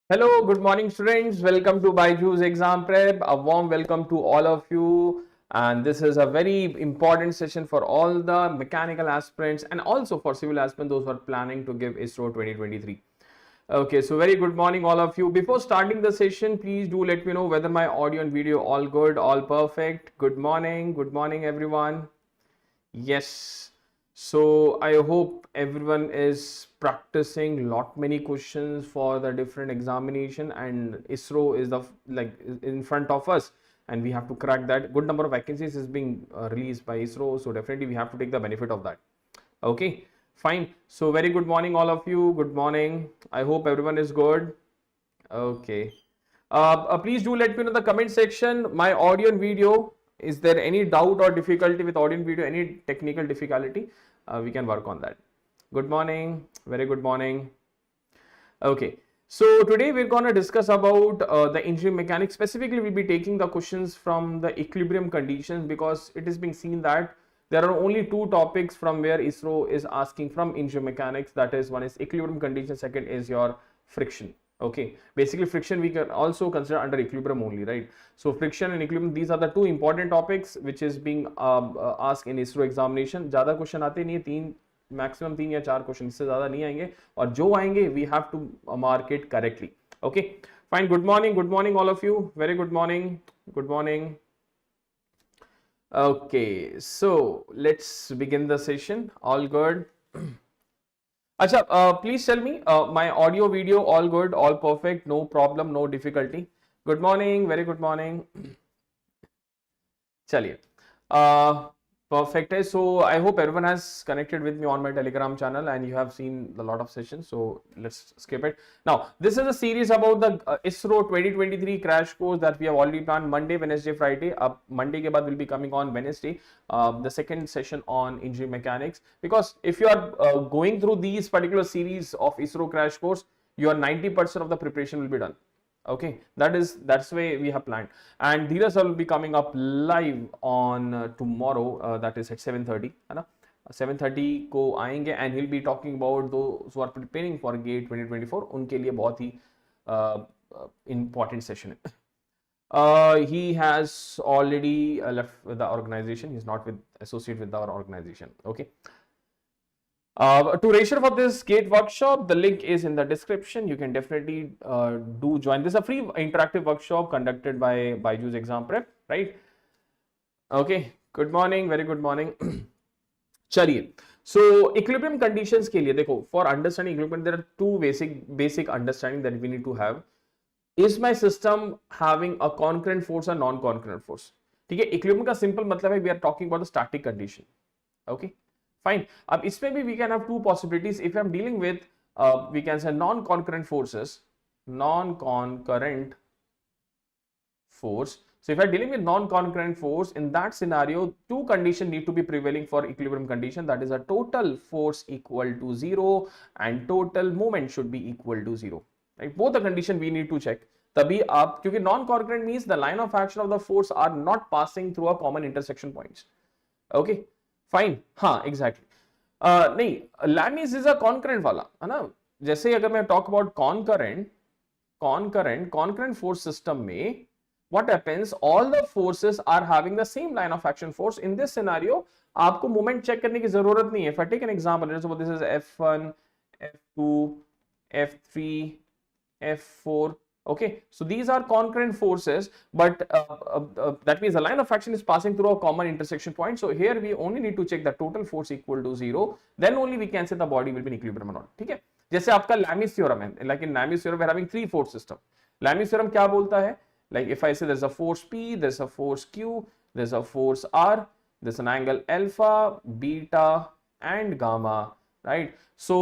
Hello, good morning students. Welcome to BYJU'S exam prep. A warm welcome to all of you. And this is a very important session for all the mechanical aspirants and also for civil aspirants, those who are planning to give ISRO 2023. Okay, so very good morning all of you. Before starting the session, please do let me know whether my audio and video all good, all perfect. Good morning everyone. Yes. So I hope everyone is practicing lot many questions for the different examination, and ISRO is the in front of us and we have to crack that. Good number of vacancies is being released by ISRO, so definitely we have to take the benefit of that. Okay, fine. So very good morning all of you. Good morning. I hope everyone is good. Okay. Please do let me know in the comment section my audio and video. Is there any doubt or difficulty with audio and video, any technical difficulty? We can work on that. Good morning, very good morning. Okay, so today we're going to discuss about the engineering mechanics. Specifically, we'll be taking the questions from the equilibrium conditions, because it is being seen that there are only two topics from where ISRO is asking from engineering mechanics. That is, one is equilibrium condition, second is your friction. Okay, basically friction we can also consider under equilibrium only, right? So friction and equilibrium, these are the two important topics which is being asked in ISRO examination. ज़्यादा question आते नहीं है, तीन maximum 3 या 4 question, इससे ज़्यादा नहीं आएंगे, और जो आएंगे we have to mark it correctly. Okay, fine. Good morning all of you. Very good morning. Good morning. Okay, so let's begin the session. All good. Acha, please tell me, my audio, video, all good, all perfect, no problem, no difficulty. Good morning, very good morning. Chaliye. Perfect. So I hope everyone has connected with me on my Telegram channel and you have seen a lot of sessions. So let's skip it. Now, this is a series about the ISRO 2023 crash course that we have already planned Monday, Wednesday, Friday. Monday ke baad will be coming on Wednesday, the second session on engineering mechanics. Because if you are going through these particular series of ISRO crash course, your 90% of the preparation will be done. Okay, that's the way we have planned. And Dheeraj sir will be coming up live on tomorrow, that is at 7:30, है ना? 7:30 को आएंगे, and he'll be talking about those who are preparing for GATE 2024. उनके लिए बहुत ही important session है. He has already left with the organization. He's not associated with our organization. Okay. To register for this GATE workshop, the link is in the description. You can definitely do join. This is a free interactive workshop conducted by BYJU'S exam prep, right? Okay, good morning, very good morning. चलिए, so equilibrium conditions के लिए देखो, for understanding equilibrium there are two basic understanding that we need to have. Is my system having a concurrent force or non-concurrent force? ठीक है, equilibrium का simple मतलब है we are talking about the static condition. Okay. Fine. Ab isme bhi we can have two possibilities. If I'm dealing with, we can say non-concurrent forces, non-concurrent force. So if I'm dealing with non-concurrent force, in that scenario, two conditions need to be prevailing for equilibrium condition. That is, a total force equal to 0 and total moment should be equal to 0. Right? Both the condition we need to check. तभी आप, क्योंकि non-concurrent means the line of action of the force are not passing through a common intersection points. Okay. Fine, हाँ exactly. नहीं, Lami's is a concurrent वाला है ना. जैसे अगर मैं talk about concurrent force system में what happens, all the forces are having the same line of action force. In this scenario आपको मोमेंट चेक करने की जरूरत नहीं है. If I take an example, suppose this is F1, F2, F3, F4. Okay, so these are concurrent forces, but that means the line of action is passing through a common intersection point. So here we only need to check the total force equal to 0. Then only we can say the body will be in equilibrium or not. ठीक है, जैसे आपका Lami's theorem है. Like in Lami's theorem we are having three force system. Lami's theorem क्या बोलता है? Like if I say there's a force P, there's a force Q, there's a force R, there's an angle alpha, beta, and gamma. Right, so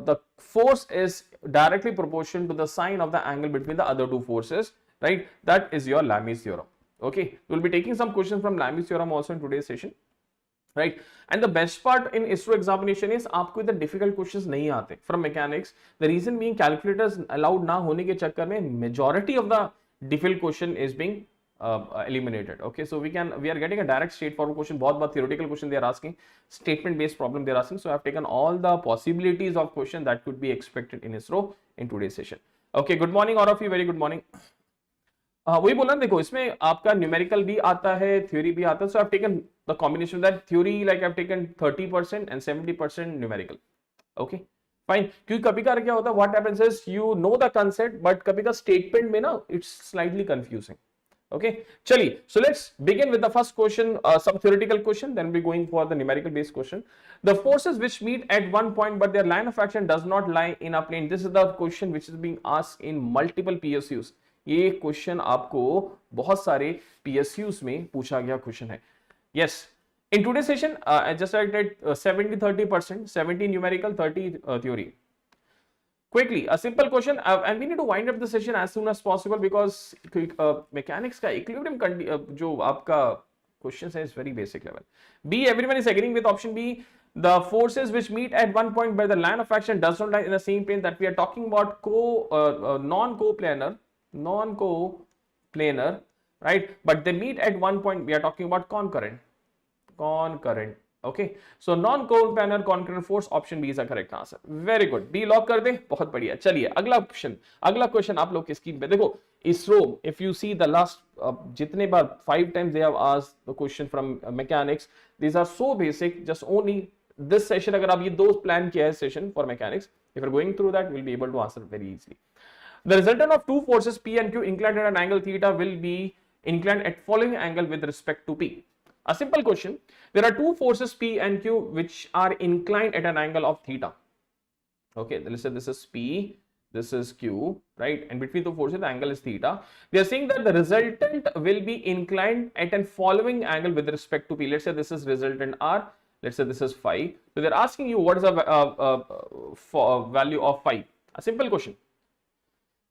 the force is directly proportional to the sine of the angle between the other two forces, right? That is your Lami's theorem. Okay, we'll be taking some questions from Lami's theorem also in today's session, right? And the best part in ISRO examination is आपको इधर difficult questions नहीं आते from mechanics. The reason being calculators allowed ना होने के चक्कर में majority of the difficult question is being eliminated. Okay, so we are getting a direct straightforward question. बहुत theoretical question they are asking, statement based problem they are asking. So I have taken all the possibilities of question that could be expected in ISRO in today's session. Okay, good morning all of you, very good morning. वही बोला ना, देखो इसमें आपका numerical भी आता है, theory भी आता है, so I have taken the combination that theory, like I have taken 30% and 70% numerical. Okay fine, क्योंकि कभी कभार क्या होता है, what happens is you know the concept but कभी का स्टेटमेंट में ना it's slightly confusing. Okay, chaliye, so let's begin with the first question, some theoretical question, then we're going for the numerical based question. The forces which meet at one point but their line of action does not lie in a plane. This is the question which is being asked in multiple PSUs. ये question आपको बहुत सारे PSUs में पूछा गया question है। Yes, in today's session I just said 70-30%, 70 numerical, 30 theory. Quickly, a simple question, and we need to wind up the session as soon as possible because mechanics का equilibrium जो आपका questions है is very basic level. B, everyone is agreeing with option B. The forces which meet at one point by the line of action does not lie in the same plane. That we are talking about non-coplanar, right? But they meet at one point. We are talking about concurrent. Okay, so non-coplanar concurrent force, option B is the correct answer. Very good, B lock कर दे, बहुत बढ़िया। चलिए अगला question आप लोग की screen पे देखो। ISRO, if you see the last जितने बार 5 times they have asked the question from mechanics, these are so basic, just only this session अगर आप ये दो प्लान किया है session for mechanics, if you're going through that, we'll be able to answer very easily. The resultant of two forces P and Q inclined at an angle theta will be inclined at following angle with respect to P. A simple question, there are two forces P and Q which are inclined at an angle of theta. Okay, let's say this is P, this is Q, right? And between the forces, the angle is theta. They are saying that the resultant will be inclined at an following angle with respect to P. Let's say this is resultant R, let's say this is phi. So they're asking you what is the value of phi. A simple question.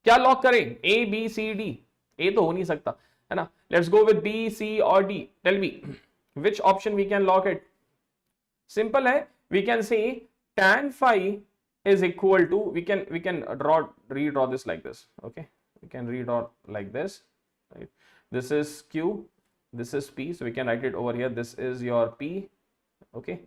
क्या lock करें? A, B, C, D? A तो हो नहीं सकता, है ना? Let's go with B, C or D. Tell me which option we can lock it. Simple है, we can say tan phi is equal to, we can redraw this like this. Okay, we can redraw like this, right? This is Q, this is P, so we can write it over here. This is your P. Okay,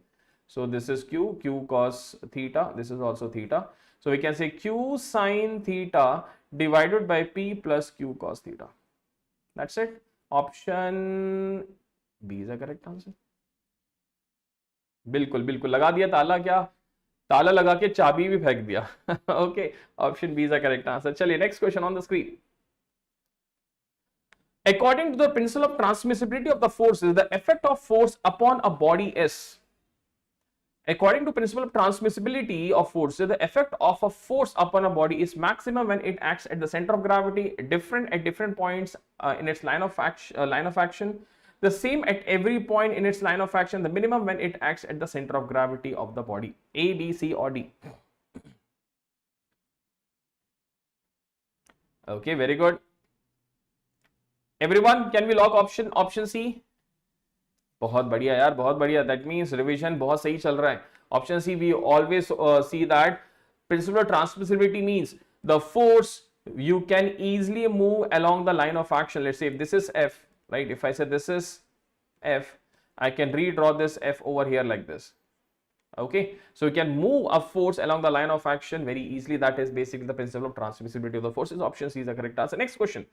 so this is Q cos theta, this is also theta, so we can say Q sin theta divided by P plus Q cos theta. That's it. Option B is the correct answer. बिल्कुल लगा दिया ताला, क्या ताला लगा के चाबी भी फेंक दिया। Okay, option B is the correct answer. चलिए next question on the screen. According to the principle of transmissibility of the forces, the effect of force upon a body is. According to principle of transmissibility of forces, the effect of a force upon a body is maximum when it acts at the center of gravity, different at different points in its line of action, the same at every point in its line of action, the minimum when it acts at the center of gravity of the body. A, B, C or D? Okay, very good. Everyone, can we lock option C? बहुत बढ़िया यार, बहुत बढ़िया। That means revision बहुत सही चल रहा है। Option C, we always see that principle of transmissibility means the force you can easily move along the line of action. Let's say if this is F, right? If I say this is F, I can redraw this F over here like this. Okay, so you can move a force along the line of action very easily. That is basically the principle of transmissibility of the forces. Option C is the correct answer. Next question.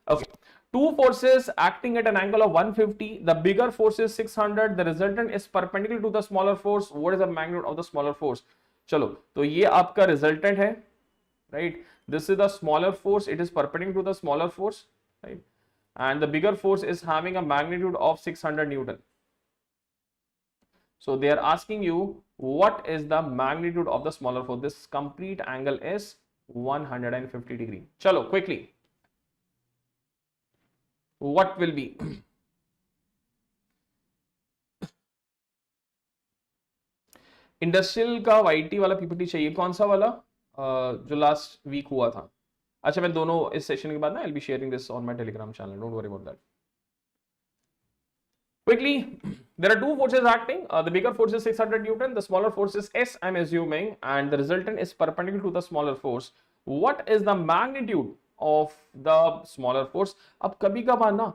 Okay, two forces acting at an angle of 150. The bigger force is 600. The resultant is perpendicular to the smaller force. What is the magnitude of the smaller force? चलो, तो ये आपका resultant है, right? This is the smaller force. It is perpendicular to the smaller force, right? And the bigger force is having a magnitude of 600 Newton. So they are asking you what is the magnitude of the smaller force. This complete angle is 150 degree. Chalo, quickly. What will be? Industrial का YT वाला PPT चाहिए, कौन सा वाला जो last week हुआ था? अच्छा, मैं दोनों इस सेशन के बाद ना I will be sharing this on my Telegram channel, don't worry about that. Quickly, there are two forces acting. The bigger force is 600 Newton, the smaller force is S, I'm assuming, and the resultant is perpendicular to the smaller force. What is the magnitude of the smaller force? अब कभी कभार ना,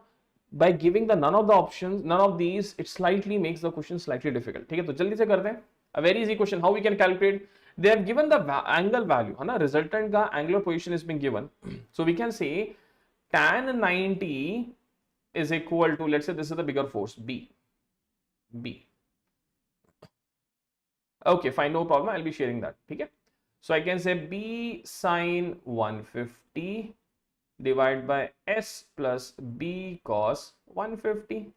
by giving the none of the options, none of these, it slightly makes the question slightly difficult. ठीक है, तो जल्दी से करते हैं. A very easy question. How we can calculate? they have given the angle value, है ना, resultant का angular position is being given. So we can say tan 90 is equal to, let's say this is the bigger force, B. Okay, fine, no problem, I'll be sharing that. Okay, so I can say B sine 150 divided by S plus B cos 150.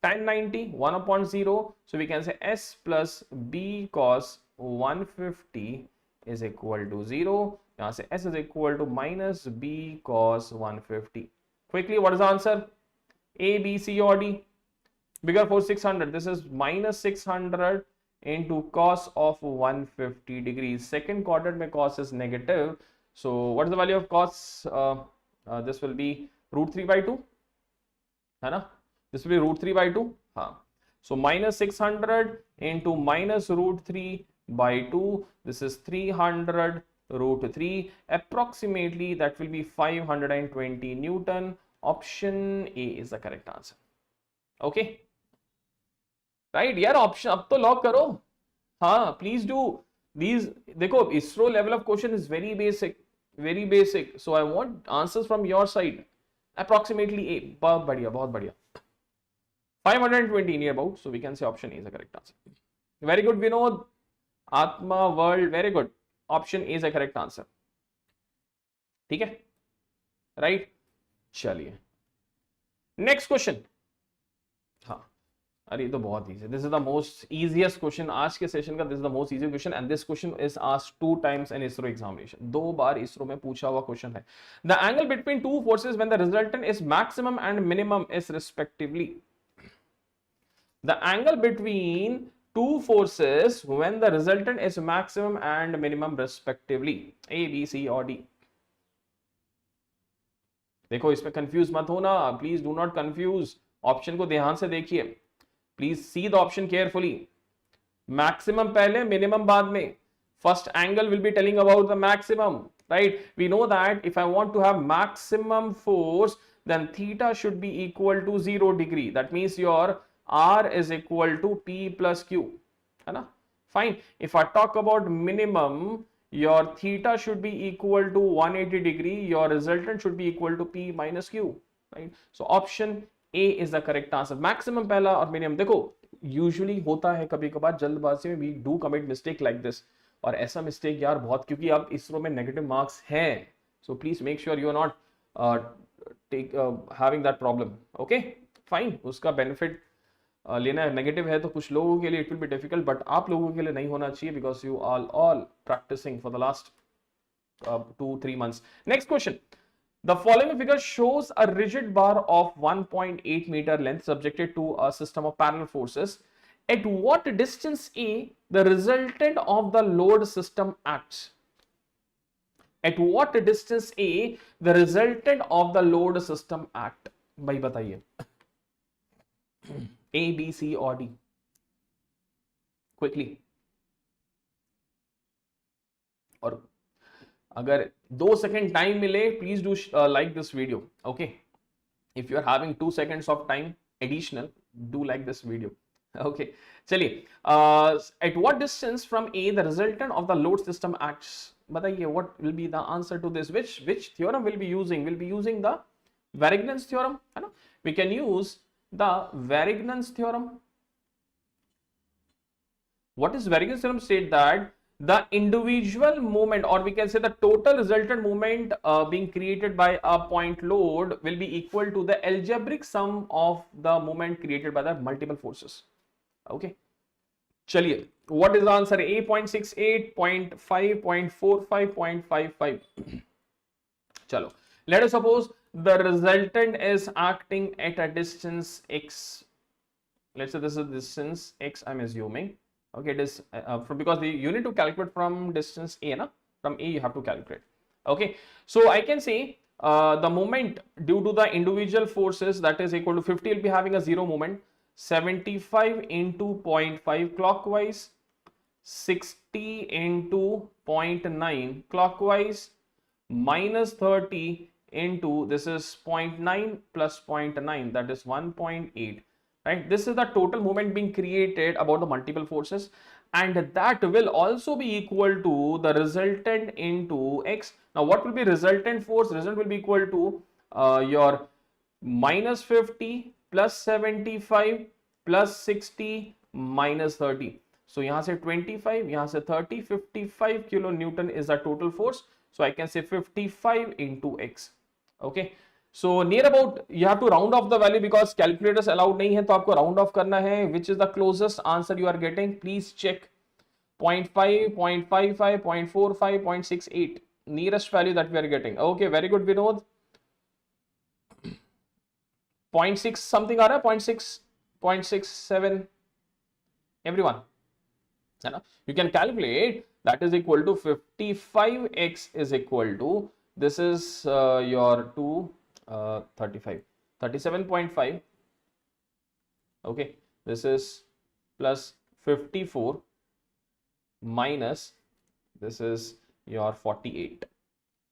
Tan 90 1 upon 0, so we can say S plus B cos 150 is equal to 0. Now say S is equal to minus B cos 150. Quickly, what is the answer? A, B, C or D? Bigger for 600, this is minus 600 into cos of 150 degrees. Second quadrant mein cos is negative, so what is the value of cos? This will be root 3 by 2, है ना? This will be root 3 by 2. So minus 600 into minus root 3 by 2. This is 300 root 3. Approximately that will be 520 Newton. Option A is the correct answer. Okay. Right? यार option अब तो log करो. हाँ, please do. These देखो ISRO level of question is very basic. Very basic. So I want answers from your side. Approximately A. बहुत बढ़िया, बहुत बढ़िया. 520 near about, so we can say option A is the correct answer. Very good, Vinod. Atma world, very good. Option A is the correct answer. ठीक है? Right? चलिए. Next question. हाँ. अरे ये तो बहुत easy. This is the most easiest question आज के सेशन का. This is the most easy question and this question is asked 2 times in ISRO examination. 2 bar ISRO में पूछा हुआ question है. The angle between two forces when the resultant is maximum and minimum is respectively. The angle between two forces when the resultant is maximum and minimum respectively. A, B, C or D. देखो इसमें confuse मत होना. Please do not confuse. Option को ध्यान से देखिए. Please see the option carefully. Maximum पहले, minimum बाद में. First angle will be telling about the maximum, right? We know that if I want to have maximum force then theta should be equal to 0 degree. That means your R is equal to P plus Q. है ना? Fine. If I talk about minimum, your theta should be equal to 180 degree. Your resultant should be equal to P minus Q. Right? So option A is the correct answer. Maximum पहला और minimum. देखो usually होता है कभी कभार जल्दबाजी में we do commit mistake like this. और ऐसा mistake यार बहुत, क्योंकि अब ISRO में negative marks हैं. So please make sure you are not having that problem. Okay, fine. उसका benefit लेना है. नेगेटिव है तो कुछ लोगों के लिए it will be difficult, but आप लोगों के लिए नहीं होना चाहिए because you are all practicing for the last 2-3 months. Next question. The following figure shows a rigid bar of 1.8 meter length subjected to a system of parallel forces. At what distance A the resultant of the load system acts? At what distance A the resultant of the load system act? भाई बताइए. A, B, C or D? Quickly. और अगर 2 second time मिले, please do like this video. Okay, if you are having 2 seconds of time additional, do like this video. Okay, चलिए. At what distance from A the resultant of the load system acts? बताइए, what will be the answer to this? Which theorem will be using? Will be using the Varignon's theorem, है ना? We can use the Varignon's theorem. What is Varignon's theorem? State that the individual moment, or we can say the total resultant moment being created by a point load will be equal to the algebraic sum of the moment created by the multiple forces. Okay, चलिए, what is the answer? A 0.68, 0.5, 0.45, 0.55. चलो, let us suppose the resultant is acting at a distance x. Let's say this is distance x, I'm assuming. Okay, it is because you need to calculate from distance A, na? From A you have to calculate. Okay, so I can say the moment due to the individual forces, that is equal to 50 will be having a zero moment. 75 into 0.5 clockwise, 60 into 0.9 clockwise, minus 30 into, this is 0.9 plus 0.9, that is 1.8. Right? This is the total moment being created about the multiple forces. and that will also be equal to the resultant into x. Now what will be resultant force? Result will be equal to your minus 50 plus 75 plus 60 minus 30. So यहाँ से 25, यहाँ से 30, 55 kilonewton is the total force. So I can say 55 into x. Okay. So near about, you have to round off the value because calculators allowed नहीं है, तो आपको round off करना है. Which is the closest answer you are getting? Please check. 0.5, 0.55, 0.45, 0.68. Nearest value that we are getting. Okay, very good, Vinod. 0.6 something आ रहा है, 0.6, 0.67. Everyone, you can calculate. That is equal to 55x is equal to, this is your 35, 37.5. Okay, this is plus 54 minus, this is your 48.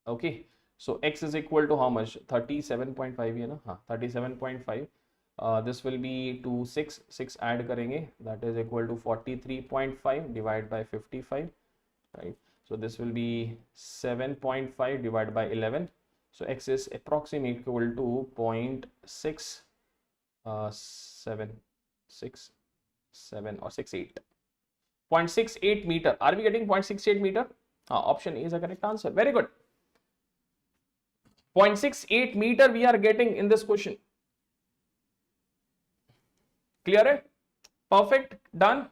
Okay, so x is equal to how much? 37.5 है ना? हाँ, 37.5. This will be to 6 add करेंगे, that is equal to 43.5 divided by 55, right? So this will be 7.5 divided by 11. So x is approximately equal to 0.767 or 68. 0.68 meter. Are we getting 0.68 meter? Option A is a correct answer. Very good. 0.68 meter we are getting in this question. Clear है? Perfect. Done.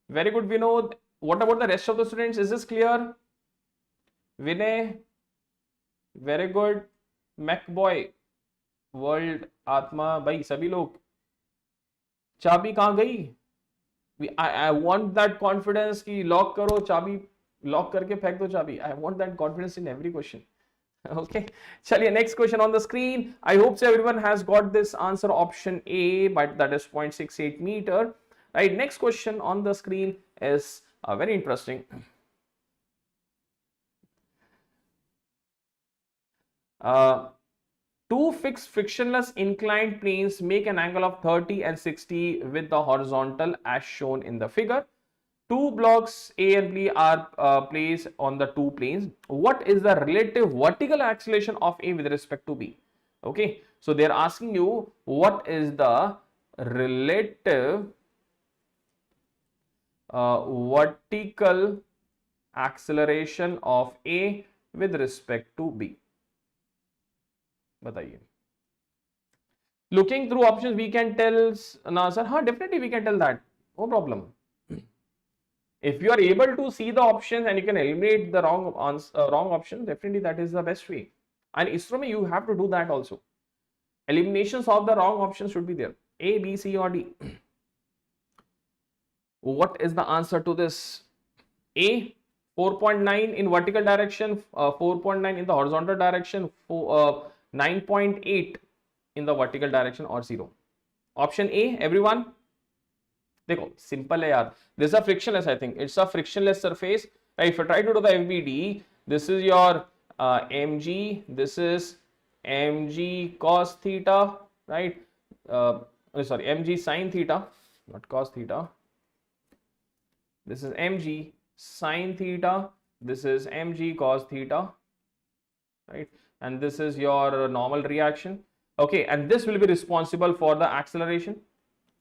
Very good, Vinod. What about the rest of the students? Is this clear? Vinay, very good. MacBoy, World, Atma, भाई सभी लोग. चाबी कहाँ गई? I want that confidence कि lock करो चाबी, lock करके फेंक दो चाबी. I want that confidence in every question. Okay, chaliye, next question on the screen. I hope so everyone has got this answer, option A, but that is 0.68 meter. Right, next question on the screen is very interesting. Two fixed frictionless inclined planes make an angle of 30 and 60 with the horizontal as shown in the figure. Two blocks A and B are placed on the two planes. What is the relative vertical acceleration of A with respect to B? Okay, so they are asking you what is the relative vertical acceleration of A with respect to B. बताइए. Looking through options, we can tell. No, sir. हाँ, definitely we can tell that. No problem. If you are able to see the options and you can eliminate the wrong option, definitely that is the best way. And ISRO mein you have to do that also. Eliminations of the wrong options should be there. A, B, C or D. What is the answer to this? A, 4.9 in vertical direction, 4.9 in the horizontal direction, 9.8 in the vertical direction or 0. Option A, everyone. देखो simple है यार. This is a frictionless, I think. It's a frictionless surface. Right? If I try to do the FBD, this is your mg. This is mg cos theta, right? Sorry, mg sin theta, not cos theta. This is mg sin theta. This is mg cos theta, right? And this is your normal reaction. Okay, and this will be responsible for the acceleration.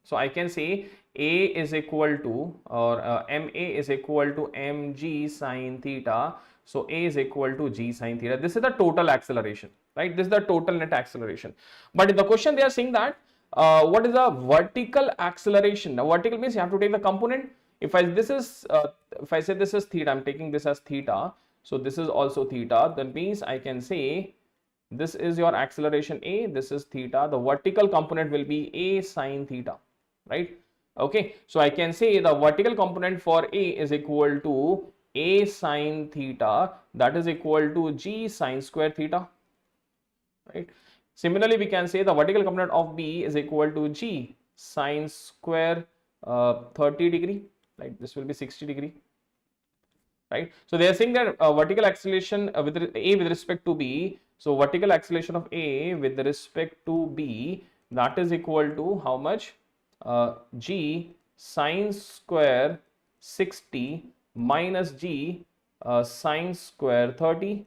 So I can say A is equal to, or MA is equal to mg sin theta. So A is equal to g sin theta. This is the total acceleration, right? This is the total net acceleration. But in the question they are saying that what is the vertical acceleration? Now vertical means you have to take the component. If I say this is theta, I'm taking this as theta. So this is also theta. That means I can say this is your acceleration A. This is theta. The vertical component will be A sin theta, right? Okay, so I can say the vertical component for A is equal to A sin theta, that is equal to G sin square theta, right? Similarly, we can say the vertical component of B is equal to G sin square 30 degree, right? This will be 60 degree, right? So they are saying that vertical acceleration with A with respect to B. So vertical acceleration of A with respect to B, that is equal to how much? G sine square 60 minus g sine square 30,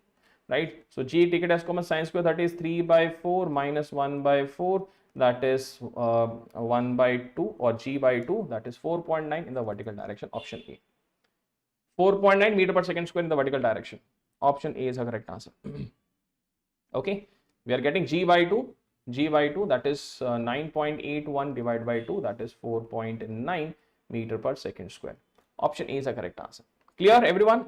right? So g take it as common, sine square 30 is 3 by 4 minus 1 by 4, that is 1 by 2, or g by 2, that is 4.9 in the vertical direction, option A. 4.9 meter per second square in the vertical direction. Option A is the correct answer. Okay, we are getting g by 2, that is 9.81 divided by 2, that is 4.9 meter per second square. Option A is the correct answer. Clear, everyone?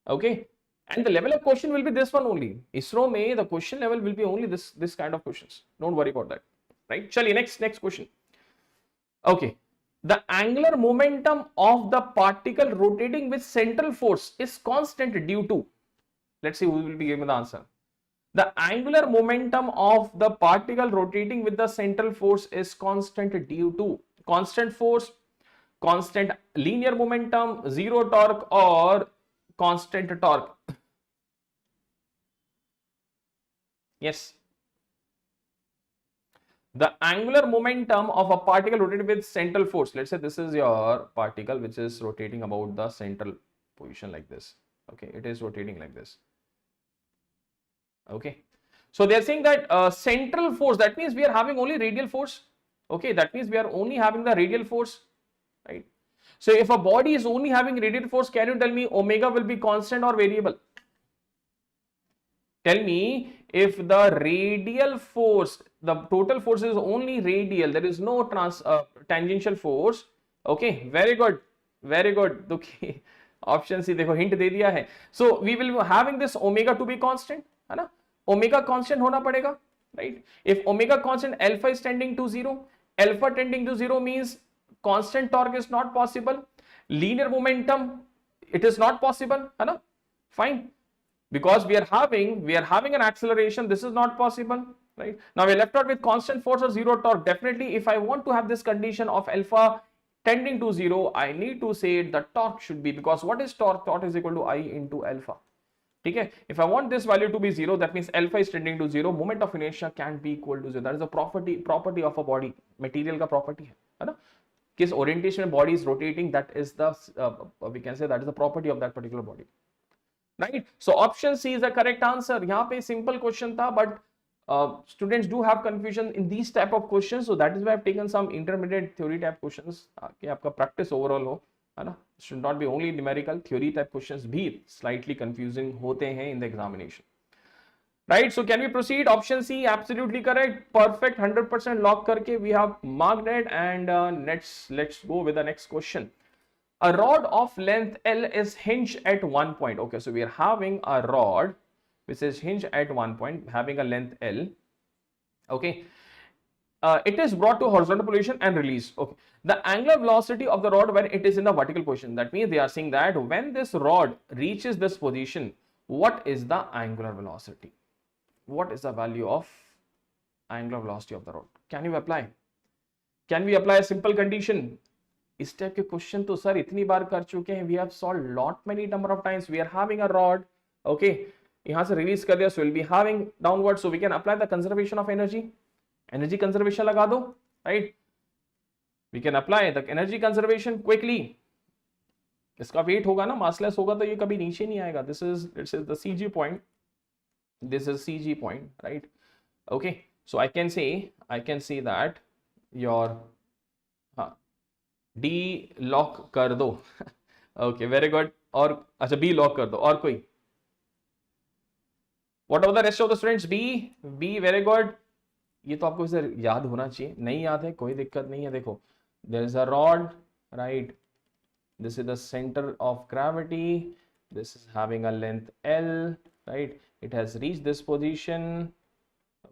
Okay, and the level of question will be this one only. ISRO may, the question level will be only this kind of questions. Don't worry about that, right? Chaliye, next question. Okay, the angular momentum of the particle rotating with central force is constant due to, let's see who will be given the answer. The angular momentum of the particle rotating with the central force is constant due to constant force, constant linear momentum, zero torque, or constant torque. Yes. The angular momentum of a particle rotated with central force. Let's say this is your particle which is rotating about the central position like this. Okay, it is rotating like this. Okay, so they are saying that central force, that means we are having only radial force. Okay, that means we are only having the radial force, right? So if a body is only having radial force, can you tell me omega will be constant or variable? Tell me, if the radial force, the total force is only radial, there is no tangential force. Okay, very good, very good. Okay, option C, देखो hint दे दिया है. So we will be having this omega to be constant, है ना? Omega constant होना पड़ेगा, right? If omega constant, alpha is tending to 0. Alpha tending to 0 means constant torque is not possible. Linear momentum, it is not possible, है ना? Fine. Because we are having an acceleration, this is not possible, right? Now we are left out with constant force or zero torque. Definitely, if I want to have this condition of alpha tending to 0, I need to say the torque should be, because what is torque? Torque is equal to I into alpha. Okay, if I want this value to be 0, that means alpha is tending to 0, moment of inertia can't be equal to 0. That is a property of a body, material ka property hai na? Kis orientation body is rotating, that is the we can say that is the property of that particular body. Right, so option C is the correct answer. यहाँ पे simple question था, but students do have confusion in these type of questions, so that is why I've taken some intermediate theory type questions कि आपका practice overall हो, है ना? Should not be only numerical, theory type questions भी slightly confusing होते हैं in the examination. Right, so can we proceed? Option C, absolutely correct, perfect, 100% lock करके we have marked it, and let's go with the next question. A rod of length L is hinged at one point. Okay, so we are having a rod which is hinged at one point, having a length L. Okay, it is brought to horizontal position and released. Okay, the angular velocity of the rod when it is in the vertical position. That means they are saying that when this rod reaches this position, what is the angular velocity? What is the value of angular velocity of the rod? Can you apply? Can we apply a simple condition? इस type के question तो sir इतनी बार कर चुके हैं, we have solve lot many number of times. We are having a rod, okay, यहां से रिलीज कर दिया, so will be having downward, so we can apply the conservation of energy. Energy conservation लगा दो, right? We can apply the energy conservation quickly. इसका weight होगा ना, massless होगा, तो ये कभी नीचे नहीं आएगा. This is the CG point, this is CG point, right? Okay, so I can say that your D lock कर दो. Okay, very good. और अच्छा, बी लॉक कर दो. और कोई? What are the rest of the students? B, very good. ये तो आपको इसे याद होना चाहिए. नहीं याद है, कोई दिक्कत नहीं है. देखो, there is a rod, right? This is the centre of gravity. This is having a length L, right? It has reached this position.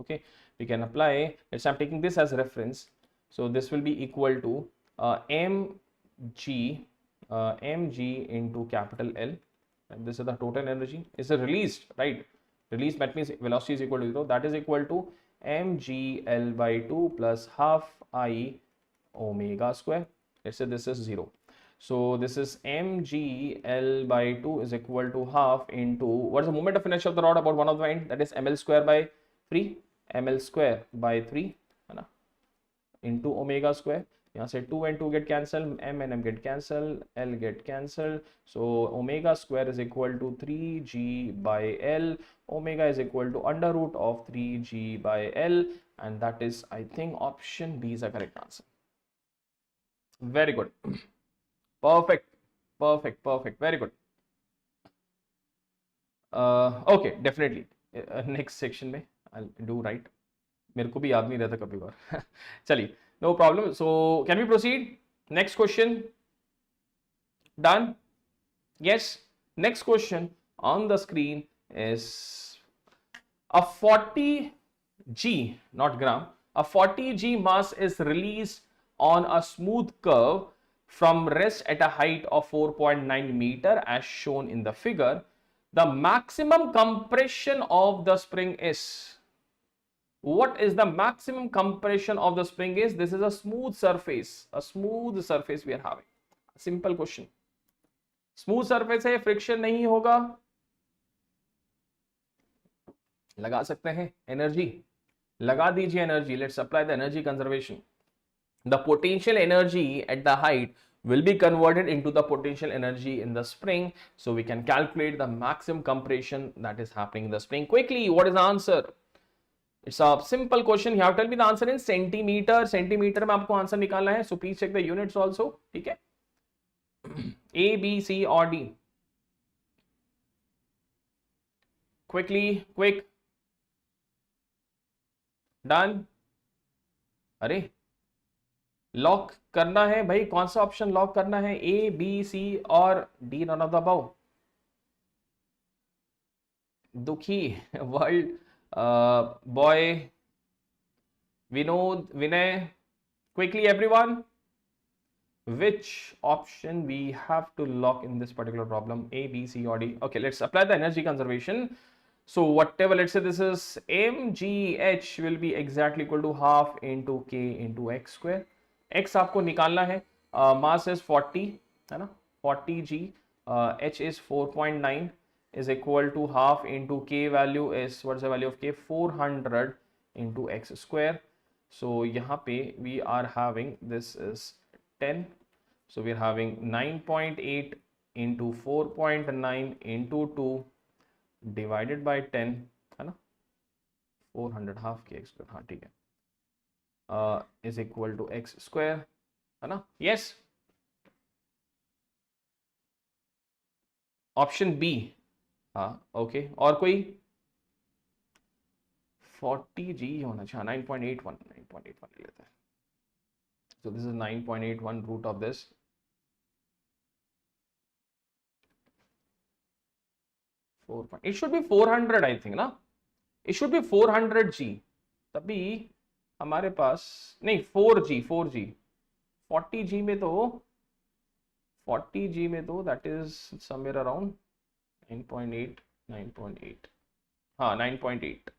Okay, we can apply. Let's I am taking this as reference. So this will be equal to mg into capital L, and this is the total energy. Is it released, right? Released, that means velocity is equal to 0. That is equal to mg L by 2 plus half I omega square. Let's say this is 0. So this is mg L by 2 is equal to half into, what is the moment of inertia of the rod about one of the end? That is ml square by 3, ml square by 3 into omega square. यहाँ से 2 and 2 get cancel, m and m get cancel, l get cancel. So omega square is equal to 3g by l. Omega is equal to under root of 3g by l, and that is, I think, option B is the correct answer. Very good. Perfect, perfect, perfect. Very good. Okay, definitely. Next section में I'll do right. मेरे को भी याद नहीं रहता कभी बार. चलिए, no problem. So can we proceed? Next question. Done? Yes. Next question on the screen is a 40g, not gram, a 40g mass is released on a smooth curve from rest at a height of 4.9 meter as shown in the figure. The maximum compression of the spring is. What is the maximum compression of the spring is? This is a smooth surface. A smooth surface we are having. Simple question. Smooth surface है, friction नहीं होगा. लगा सकते हैं energy. लगा दीजिए energy. Let's apply the energy conservation. The potential energy at the height will be converted into the potential energy in the spring, so we can calculate the maximum compression that is happening in the spring. Quickly, what is the answer? It's a simple question. You have to tell me the answer in centimeter. Centimeter में आपको answer निकालना है, so please check the units also. ठीक है? A, B, C or D. Quickly, quick. Done. अरे lock करना है भाई, कौन सा ऑप्शन लॉक करना है? ए, बी, सी और D, none of the above. दुखी वर्ल्ड, बॉय, Vinod, Vinay, quickly everyone, which option we have to lock in this particular problem? A, B, C or D? Okay, let's apply the energy conservation. So whatever, let's say this is mgh will be exactly equal to half into k into x square. x आपको निकालना है, mass is 40 है ना, 40g, h is 4.9 is equal to half into k value is, what's the value of k? 400 into x square. So यहाँ पे we are having, this is 10, so we are having 9.8 into 4.9 into 2 divided by 10 है ना, 400 half k x square. हाँ ठीक है, is equal to x square है ना. Yes, option B. हाँ ओके, और कोई? 40g होना चाहिए. 9.81 9.81 लेते हैं. So this is 9.81 root of this. It should be 400, I think ना. It should be 400g. तभी हमारे पास नहीं, 4g 40g में तो, 40g में तो that is somewhere around 9.8. हाँ 9.8.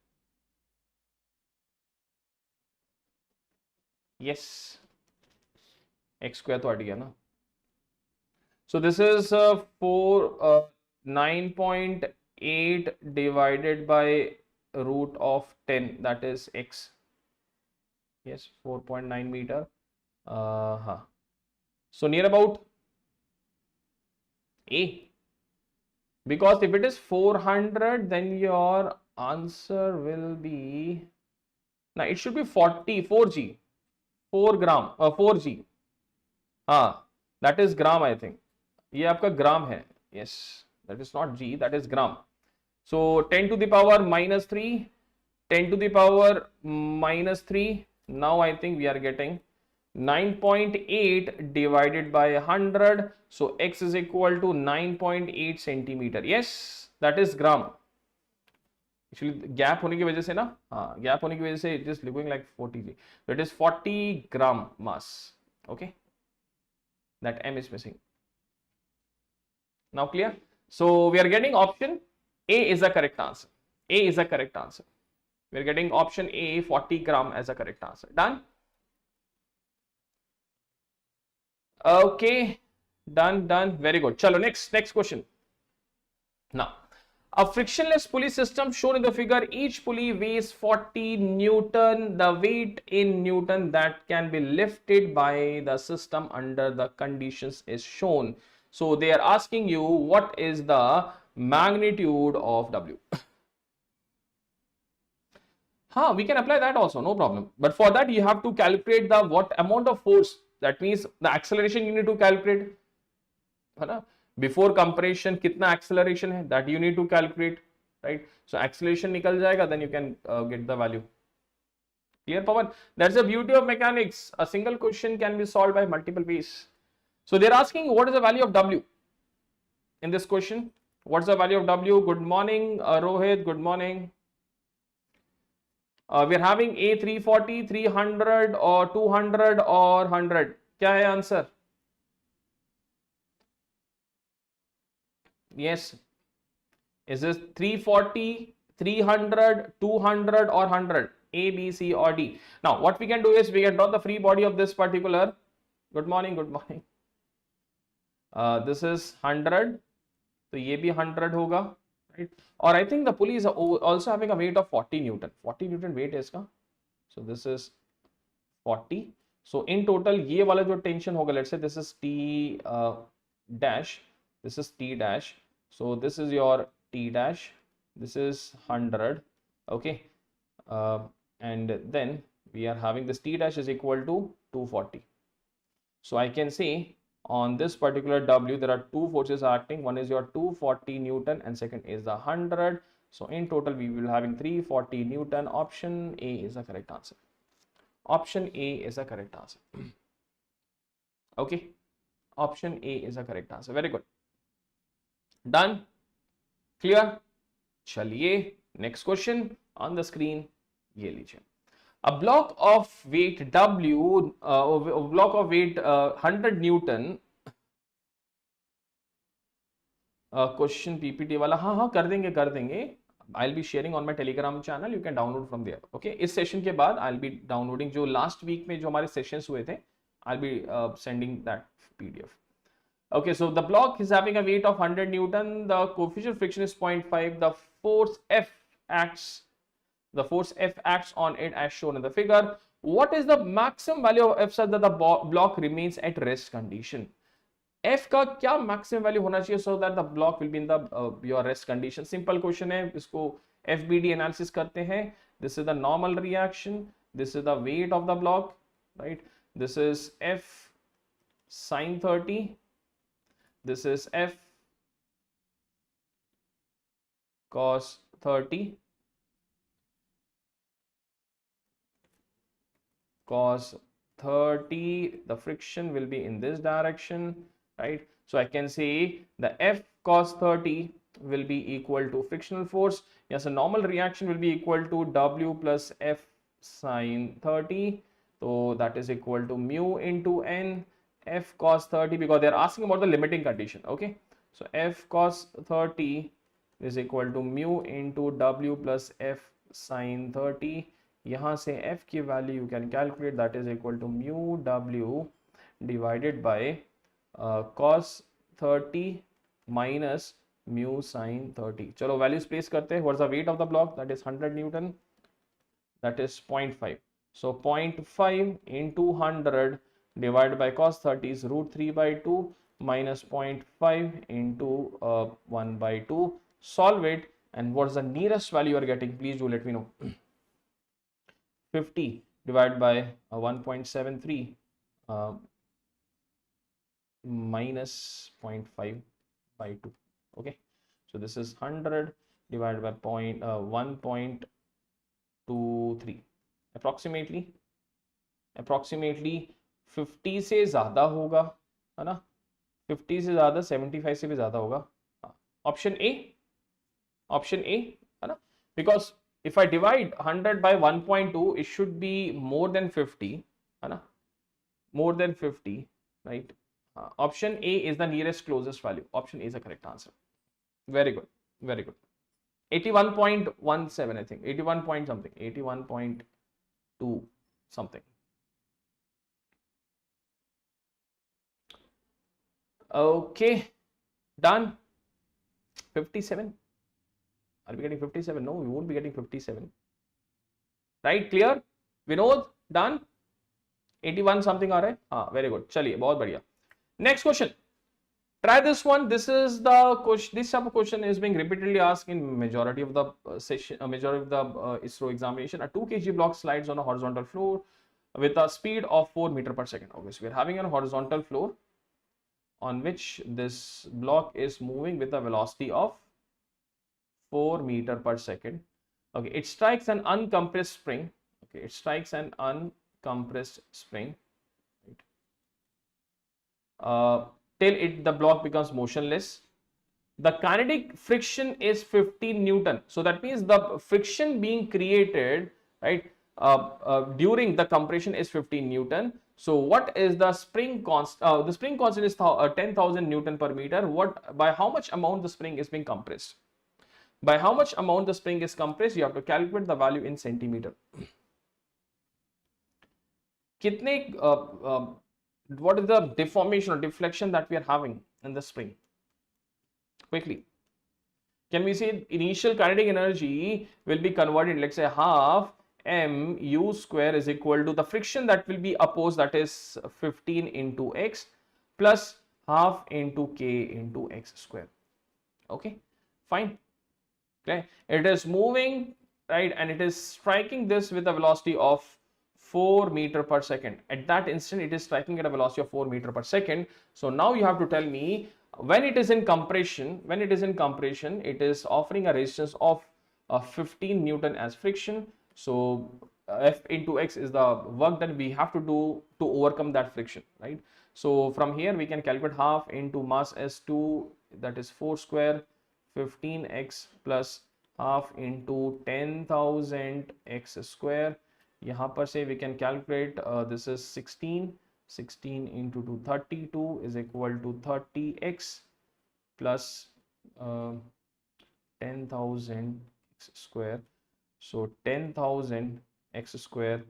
yes, x square तो हट गया ना. So this is 9.8 divided by root of 10, that is x. Yes, 4.9 meter. So near about A, because if it is 400 then your answer will be, now it should be 4g, 4 gram, 4g. That is gram, I think. ये आपका ग्राम है. Yes, that is not g, that is gram. So 10 to the power minus 3, 10 to the power minus 3. Now I think we are getting 9.8 divided by 100. So x is equal to 9.8 centimeter. Yes, that is gram. Actually gap होने की वजह से ना, gap होने की वजह से it is looking like 40g. So it is 40 gram mass. Okay, that m is missing. Now clear? So we are getting option A is the correct answer. A is the correct answer. We are getting option A, 40 gram as a correct answer. Done? Okay, done. Very good. Chalo, next question. Now, A frictionless pulley system shown in the figure, each pulley weighs 40 Newton. The weight in Newton that can be lifted by the system under the conditions is shown. So they are asking you what is the magnitude of W. We can apply that also, no problem. But for that you have to calculate the what amount of force. That means the acceleration you need to calculate. Before compression कितना acceleration है that you need to calculate, right? So acceleration निकल जाएगा, then you can get the value. Clear, Pawan? That's the beauty of mechanics. A single question can be solved by multiple ways. So they're asking what is the value of W in this question. What's the value of W? Good morning, Rohit. Good morning. We're having A 340, 300 or 200 or 100. क्या है answer? Yes. Is this 340, 300, 200 or 100? A, B, C or D. Now what we can do is we can draw the free body of this particular. Good morning, good morning. This is 100. So ये भी 100 होगा, right? Or I think the pulley is also having a weight of 40 Newton. 40 Newton weight है इसका. So this is 40. So in total ये वाला जो tension होगा, let's say this is T dash. This is T dash. So this is your T dash. This is 100. Okay. And then we are having this T dash is equal to 240. So I can say on this particular W there are two forces acting. One is your 240 Newton and second is the 100. So in total we will having 340 Newton. Option A is the correct answer. Option A is the correct answer. Okay. Option A is the correct answer. Very good. Done? Clear? Chaliye, next question on the screen. ये लीजिए. A block of weight W, a block of weight 100 Newton. Question PPT वाला हाँ कर देंगे. I'll be sharing on my Telegram channel. You can download from there. Okay. इस session के बाद I'll be downloading जो last week में जो हमारे sessions हुए थे. I'll be sending that PDF. Okay, so the block is having a weight of 100 Newton. The coefficient of friction is 0.5. The force F acts on it as shown in the figure. What is the maximum value of F such that the block remains at rest condition? F का क्या maximum value होना चाहिए so that the block will be in the your rest condition? Simple question है, इसको FBD analysis करते हैं. This is the normal reaction. This is the weight of the block, right? This is F sin 30. This is F cos 30. Cos 30, the friction will be in this direction, right? So I can say the F cos 30 will be equal to frictional force. Yes, a normal reaction will be equal to W plus F sin 30. So that is equal to mu into N. F cos 30, because they are asking about the limiting condition. Okay, so F cos 30 is equal to mu into W plus F sin 30. यहाँ से F की value you can calculate, that is equal to mu W divided by cos 30 minus mu sin 30. चलो values place करते हैं. What's the weight of the block? That is 100 Newton. That is 0.5. So 0.5 into 100 divided by cos 30 is root 3 by 2 minus 0.5 into 1 by 2. Solve it, and what's the nearest value you are getting? Please do let me know. 50 divided by 1.73 minus 0.5 by 2. Okay, so this is 100 divided by 1.23. Approximately 50 से ज़्यादा होगा, है ना? 50 से ज़्यादा, 75 से भी ज़्यादा होगा. Option A, है ना? Because if I divide 100 by 1.2, it should be more than 50, है ना? More than 50, right? Option A is the nearest closest value. Option A is the correct answer. Very good, very good. 81.17, I think. 81 point something. 81.2 something. Okay, done. 57. Are we getting 57? No, we won't be getting 57. Right? Clear? Vinod, done? 81 something आ रहा है? हाँ, very good. चलिए, बहुत बढ़िया. Next question. Try this one. This is the question. This type of question is being repeatedly asked in majority of the session, majority of the ISRO examination. A 2 kg block slides on a horizontal floor with a speed of 4 meter per second. Okay, so we are having a horizontal floor on which this block is moving with a velocity of 4 meter per second. Okay, it strikes an uncompressed spring. Okay, it strikes an uncompressed spring. Right. Till the block becomes motionless. The kinetic friction is 15 Newton. So that means the friction being created, right, during the compression is 15 Newton. So what is the spring constant? The spring constant is 10,000 Newton per meter. By how much amount the spring is being compressed? By how much amount the spring is compressed? You have to calculate the value in centimeter. What is the deformation or deflection that we are having in the spring? Quickly. Can we say initial kinetic energy will be converted, let's say half mu square is equal to the friction that will be opposed, that is 15 into x plus half into k into x square. Okay, fine. Okay, it is moving, right, and it is striking this with a velocity of 4 meter per second. At that instant, it is striking at a velocity of 4 meter per second. So now you have to tell me when it is in compression, it is offering a resistance of 15 Newton as friction. So F into X is the work that we have to do to overcome that friction, right? So from here we can calculate half into mass S2, that is 4 square, 15x plus half into 10,000 x square. यहाँ पर से we can calculate this is 16 into 232 is equal to 30x plus 10,000 x square. So 10,000 x square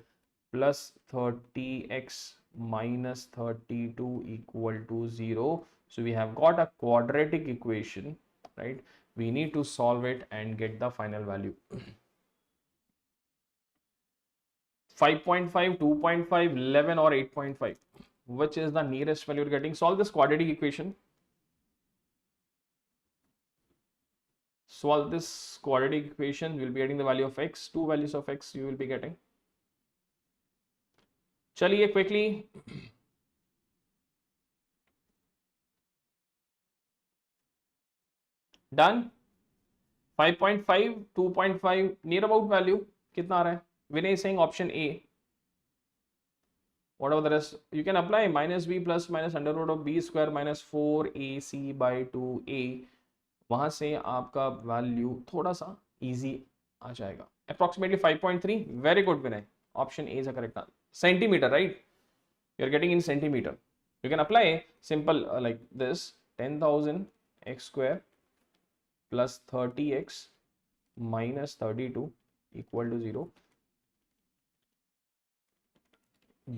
plus 30x minus 32 equal to 0. So we have got a quadratic equation, right? We need to solve it and get the final value. 5.5, 2.5, 11 or 8.5. Which is the nearest value you're getting? Solve this quadratic equation. Solve this quadratic equation. We'll be getting the value of x. Two values of x you will be getting. Chaliye quickly. Done. 5.5, 2.5, near about value. Kitna aa raha hai? Vinay is saying option A. What about the rest? You can apply minus b plus minus under root of b square minus 4ac by 2a. वहां से आपका value थोड़ा सा easy आ जाएगा. Approximately 5.3. Very good, Vinay. Option A is a correct answer. Centimeter, right? You're getting in centimeter. You can apply simple like this: 10,000 x square plus 30x minus 32 equal to 0.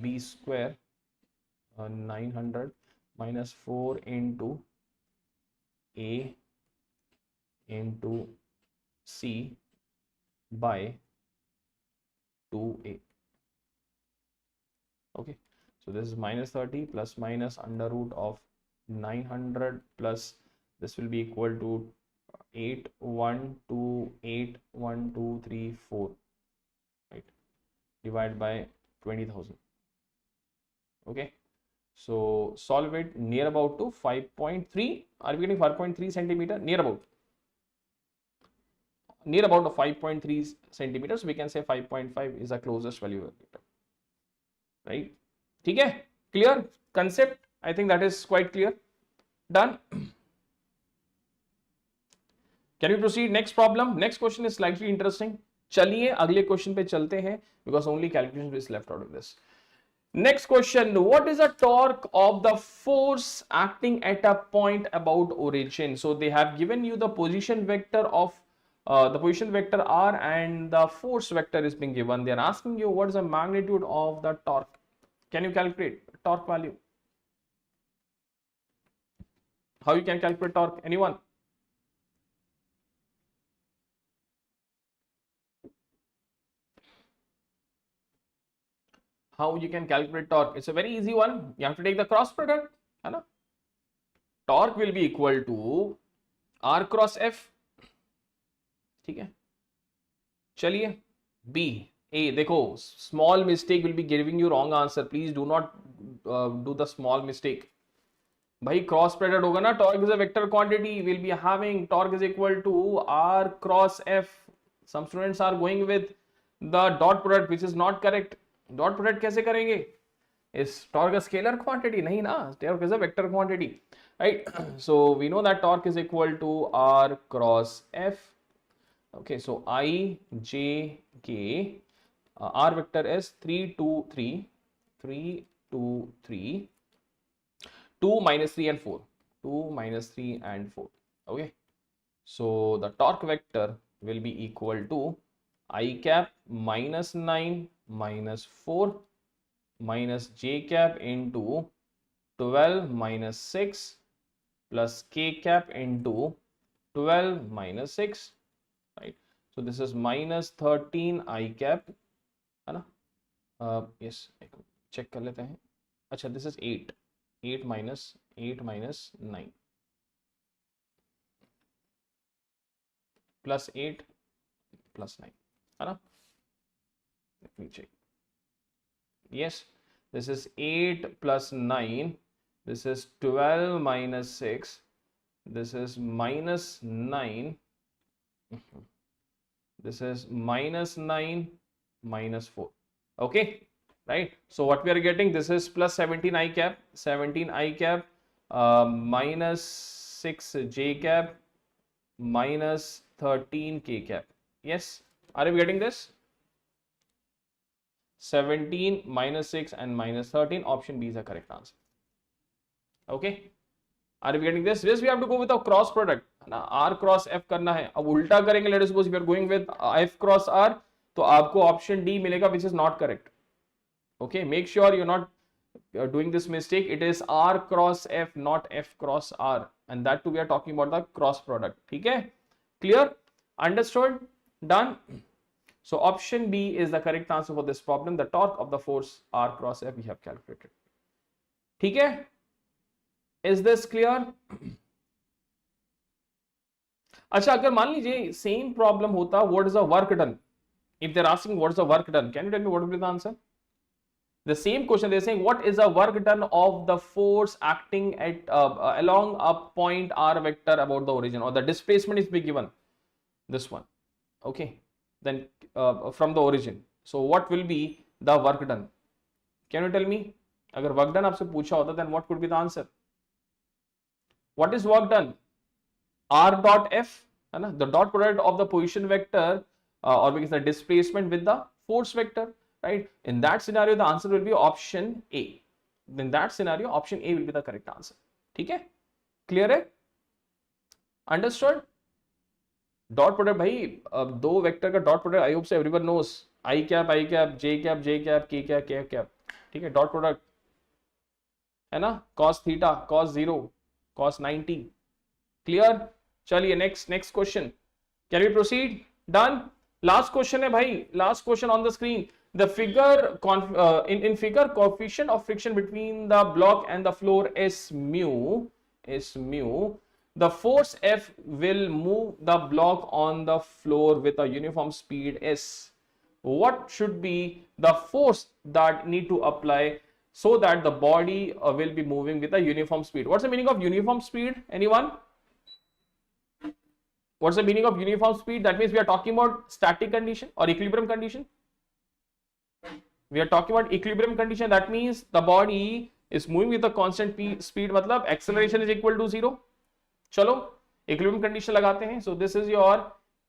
B square 900 minus 4 into A into C by 2A. Okay, so this is minus 30 plus minus under root of 900 plus this will be equal to 8128123 right, divided by 20,000. Okay, so solve it near about to 5.3. Are we getting 5.3 centimeter? Near about to 5.3 centimeters. We can say 5.5 is the closest value, right? Okay, clear concept? I think that is quite clear. Done. Can we proceed? Next problem. Next question is slightly interesting. चलिए अगले question पे चलते हैं because only calculation is left out of this. Next question, what is the torque of the force acting at a point about origin? So they have given you the position vector of the position vector r and the force vector is being given. They are asking you what is the magnitude of the torque. Can you calculate torque value? How you can calculate torque? Anyone? how you can calculate torque? It's a very easy one. You have to take the cross product, है ना? Torque will be equal to R cross F. ठीक है, चलिए B. A, देखो, small mistake will be giving you wrong answer. Please do not do the small mistake. भाई cross product होगा ना, torque is a vector quantity, will be having torque is equal to R cross F. Some students are going with the dot product which is not correct. Dot product कैसे करेंगे? इस torque a scalar quantity नहीं ना, torque is a vector quantity, right? So we know that torque is equal to R cross F. Okay, so I J K R vector is 3 2 3 3 2 3 2 minus 3 and 4, 2 minus 3 and 4. Okay, so the torque vector will be equal to I cap minus 9 minus 4 minus J cap into 12 minus 6 plus K cap into 12 minus 6. Right, so this is minus 13 I cap, है ना? Yes, check कर लेते हैं. अच्छा, this is 8 minus 9 plus 8 plus 9, है ना? Let me check. Yes, this is 8 plus 9. This is 12 minus 6. This is minus 9. This is minus 9 minus 4. Okay, right? So what we are getting, this is plus 17 I cap, 17 I cap minus 6 J cap minus 13 K cap. Yes, are you getting this? 17 minus 6 and minus 13, option B is the correct answer. Okay, are you getting this? Yes, we have to go with a cross product ना, R cross F करना है. अब उल्टा करेंगे, let us suppose we are going with F cross R, तो आपको option D मिलेगा which is not correct. Okay, make sure you not doing this mistake. It is R cross F, not F cross R, and that too we are talking about the cross product. ठीक है, clear, understood, done. So option B is the correct answer for this problem. The torque of the force R cross F we have calculated. ठीक है, is this clear? अच्छा, अगर मान लीजिए same problem होता, what is the work done? If they are asking what is the work done, can you tell me what will be the answer? The same question they are saying what is the work done of the force acting at along a point R vector about the origin, or the displacement is be given, this one. Okay, then from the origin, so what will be the work done? Can you tell me? अगर work done आपसे पूछा होता, then what could be the answer? What is work done? R dot F, है ना, the dot product of the position vector or because the displacement with the force vector, right? In that scenario, the answer will be option A. In that scenario, option A will be the correct answer. ठीक है, clear है, understood? Dot product भाई, दो vector का dot product, I hope से everyone knows, I cap, J cap, K cap, K cap. ठीक है, dot product है ना, cos theta, cos 0, cos 90. Clear? चलिए next question, can we proceed? Done. Last question है भाई, last question on the screen. The figure in figure, coefficient of friction between the block and the floor is mu. The force F will move the block on the floor with a uniform speed S. What should be the force that need to apply so that the body will be moving with a uniform speed? What's the meaning of uniform speed? Anyone? What's the meaning of uniform speed? That means we are talking about static condition or equilibrium condition. We are talking about equilibrium condition. That means the body is moving with a constant speed. मतलब acceleration is equal to 0. चलो equilibrium condition लगाते हैं. So this is your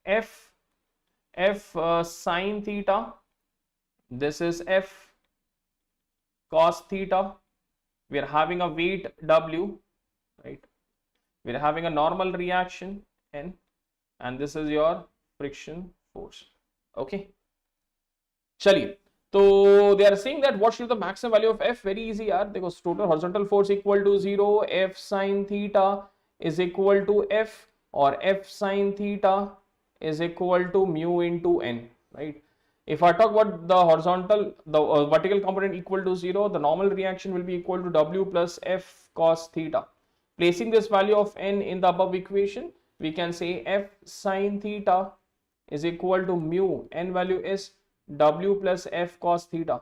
F sin theta. This is F cos theta. We are having a weight W, right? We are having a normal reaction N. And this is your friction force. Okay, चलिए, तो they are saying that what should be the maximum value of F? Very easy यार, देखो, total horizontal force equal to 0, F sin theta is equal to F, or F sin theta is equal to mu into N, right? If I talk about the horizontal, the vertical component equal to 0, the normal reaction will be equal to W plus F cos theta. Placing this value of n in the above equation, we can say F sin theta is equal to mu, n value is W plus F cos theta.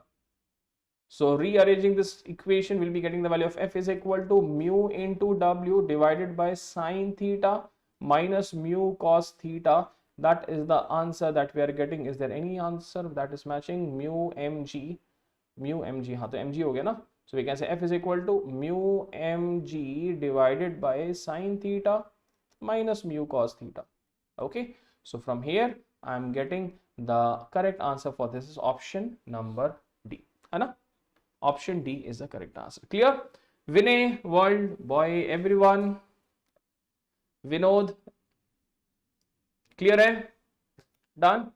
So rearranging this equation, we'll be getting the value of F is equal to mu into W divided by sin theta minus mu cos theta. That is the answer that we are getting. Is there any answer that is matching? Mu mg, हाँ तो mg हो गया ना. So we can say F is equal to mu mg divided by sin theta minus mu cos theta. Okay, so from here I am getting the correct answer for this is option number D. है ना? Option D is the correct answer. Clear? Vinay, World, Boy, everyone. Vinod. Clear hai? Done?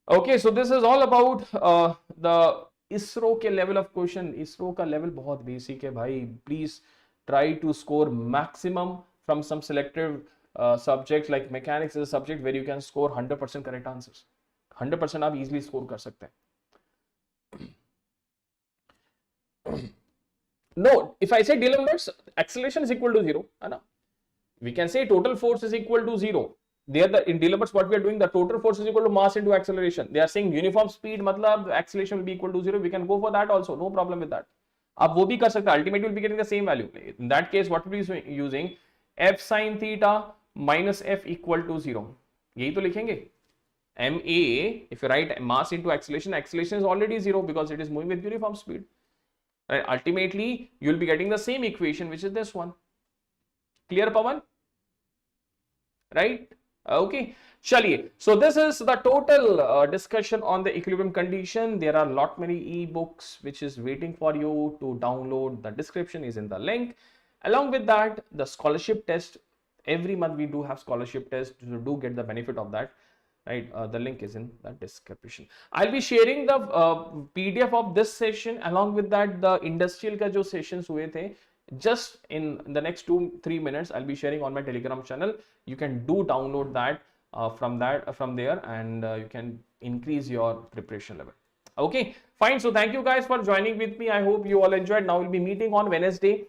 Okay, so this is all about the ISRO के level of question. ISRO का level बहुत basic है भाई. Please try to score maximum from some selective subjects like mechanics is a subject where you can score 100% correct answers. 100% आप easily score कर सकते हैं. No, if I say D'Alembert's acceleration is equal to 0, we can say total force is equal to 0. There, in D'Alembert's what we are doing, the total force is equal to mass into acceleration. They are saying uniform speed, matlab acceleration will be equal to 0. We can go for that also, no problem with that. आप वो भी कर सकते हैं. Ultimately will be getting the same value. In that case, what will be using F sin theta minus F equal to 0. यही तो लिखेंगे. MA, if you write mass into acceleration, acceleration is already 0 because it is moving with uniform speed. Right? Ultimately, you will be getting the same equation, which is this one. Clear, Pawan? Right? Okay. Chaliye. So this is the total discussion on the equilibrium condition. There are lot many ebooks which is waiting for you to download. The description is in the link. Along with that, the scholarship test. Every month we do have scholarship test. You do get the benefit of that. Right, the link is in the description. I'll be sharing the PDF of this session. Along with that, the industrial ka jo sessions हुए थे, just in the next 2-3 minutes, I'll be sharing on my Telegram channel. You can do download that from there, and you can increase your preparation level. Okay, fine. So thank you guys for joining with me. I hope you all enjoyed. Now we'll be meeting on Wednesday,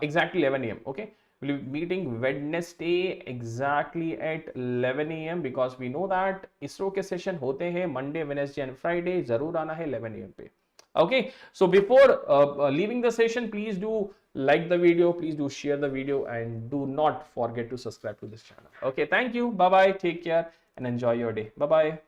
exactly 11 AM. Okay. We'll be meeting Wednesday exactly at 11 AM because we know that ISRO के session होते हैं Monday, Wednesday and Friday. जरूर आना है 11 AM पे. Okay, so before leaving the session, please do like the video, please do share the video, and do not forget to subscribe to this channel. Okay, thank you. Bye bye. Take care and enjoy your day. Bye bye.